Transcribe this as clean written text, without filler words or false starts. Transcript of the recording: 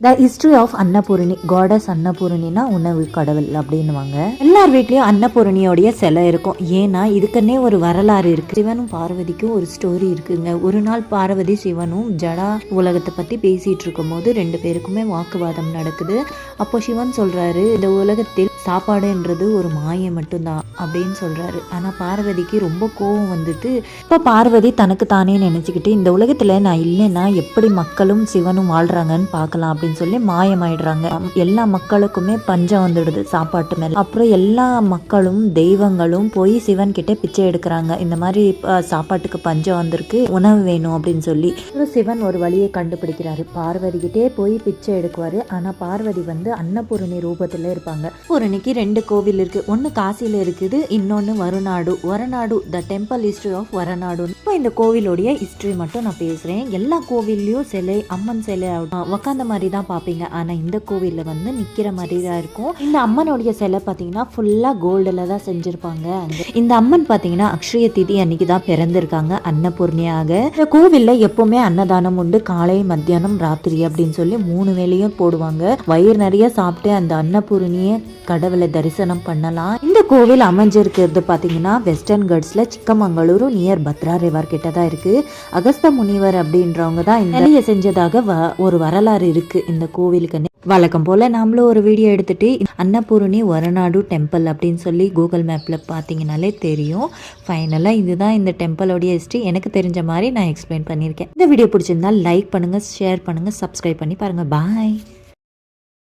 The history of Annapurani. Goddess அன்னபூரணினா உணவு கடவுள் அப்படின்னுவாங்க. எல்லார் வீட்லயும் அன்னபூரணியோடைய சிலை இருக்கும். ஏன்னா இதுக்குன்னே ஒரு வரலாறு இருக்கு. சிவனும் பார்வதிக்கும் ஒரு ஸ்டோரி இருக்குங்க. ஒரு நாள் பார்வதி சிவனும் ஜடா உலகத்தை பத்தி பேசிட்டு இருக்கும் போது 2 பேருக்குமே வாக்குவாதம் நடக்குது. அப்போ சிவன் சொல்றாரு, இந்த உலகத்தில் சாப்பாடுன்றது ஒரு மாயை மட்டும்தான் அப்படின்னு சொல்றாரு. ஆனா பார்வதிக்கு ரொம்ப கோபம் வந்துட்டு, இப்ப பார்வதி தனக்கு தானே நினைச்சுக்கிட்டு, இந்த உலகத்துல நான் இல்லைன்னா எப்படி மக்களும் சிவனும் வாழ்றாங்கன்னு பார்க்கலாம் அப்படின்னு சொல்லி மாயமாயிடுறாங்க. எல்லா மக்களுக்குமே பஞ்சம் வந்துடுது சாப்பாட்டு மேல. அப்புறம் எல்லா மக்களும் தெய்வங்களும் போய் சிவன் கிட்ட பிச்சை எடுக்கிறாங்க. இந்த மாதிரி சாப்பாட்டுக்கு பஞ்சம் வந்திருக்கு, உணவு வேணும் அப்படின்னு சொல்லி. சிவன் ஒரு வழியை கண்டுபிடிக்கிறாரு. பார்வதி கிட்டே போய் பிச்சை எடுக்குவாரு. ஆனா பார்வதி வந்து அன்னபூரணி ரூபத்துல இருப்பாங்க. பூரணிக்கு 2 கோவில் இருக்கு. ஒன்னு காசில இருக்குது, இன்னொன்னு வரநாடு. வரநாடு த டெம்பிள் ஹிஸ்டரி ஆஃப் வரநாடு. இப்போ இந்த கோவிலோடைய ஹிஸ்டரி மட்டும் நான் பேசுறேன். எல்லா கோவில்லையும் சிலை, அம்மன் சிலை உக்காந்த மாதிரி தான் பாப்பீங்க. ஆனா இந்த கோவில்ல வந்து நிக்கிற மாதிரி தான் இருக்கும். இந்த அம்மனுடைய சிலை பாத்தீங்கன்னா ஃபுல்லா கோல்டுல தான் செஞ்சிருப்பாங்க. இந்த அம்மன் பாத்தீங்கன்னா அக்ஷய திதி அன்னைக்கு தான் பிறந்திருக்காங்க அன்னபூர்ணியாக. இந்த கோவில்ல எப்பவுமே அன்னதானம் உண்டு. காலை, மத்தியானம், ராத்திரி அப்படின்னு சொல்லி 3 வேளையும் போடுவாங்க. வயிறு நிறைய சாப்பிட்டு அந்த அன்னபூரணிய கடவுளை தரிசனம் பண்ணலாம். இந்த கோவில் அமைஞ்சிருக்கிறது பாத்தீங்கன்னா western கட்ஸ்ல Chikmagalur near Patra river கிட்ட தான் இருக்கு. அகஸ்த முனிவர் அப்படின்றவங்க தான் இந்த வேலையை செஞ்சதாக ஒரு வரலாறு இருக்கு இந்த கோவிலுக்கு. வழக்கம் போல நாமளும் ஒரு வீடியோ எடுத்துட்டு அன்னபூரணி வரநாடு டெம்பிள் அப்படின்னு சொல்லி கூகுள் மேப்ல பாத்தீங்கன்னாலே தெரியும். ஃபைனலா இதுதான் இந்த டெம்பிளோடைய ஹிஸ்டரி. எனக்கு தெரிஞ்ச மாதிரி நான் எக்ஸ்பிளைன் பண்ணியிருக்கேன். இந்த வீடியோ பிடிச்சிருந்தா லைக் பண்ணுங்க, ஷேர் பண்ணுங்க, சப்ஸ்கிரைப் பண்ணி பாருங்க. பாய்.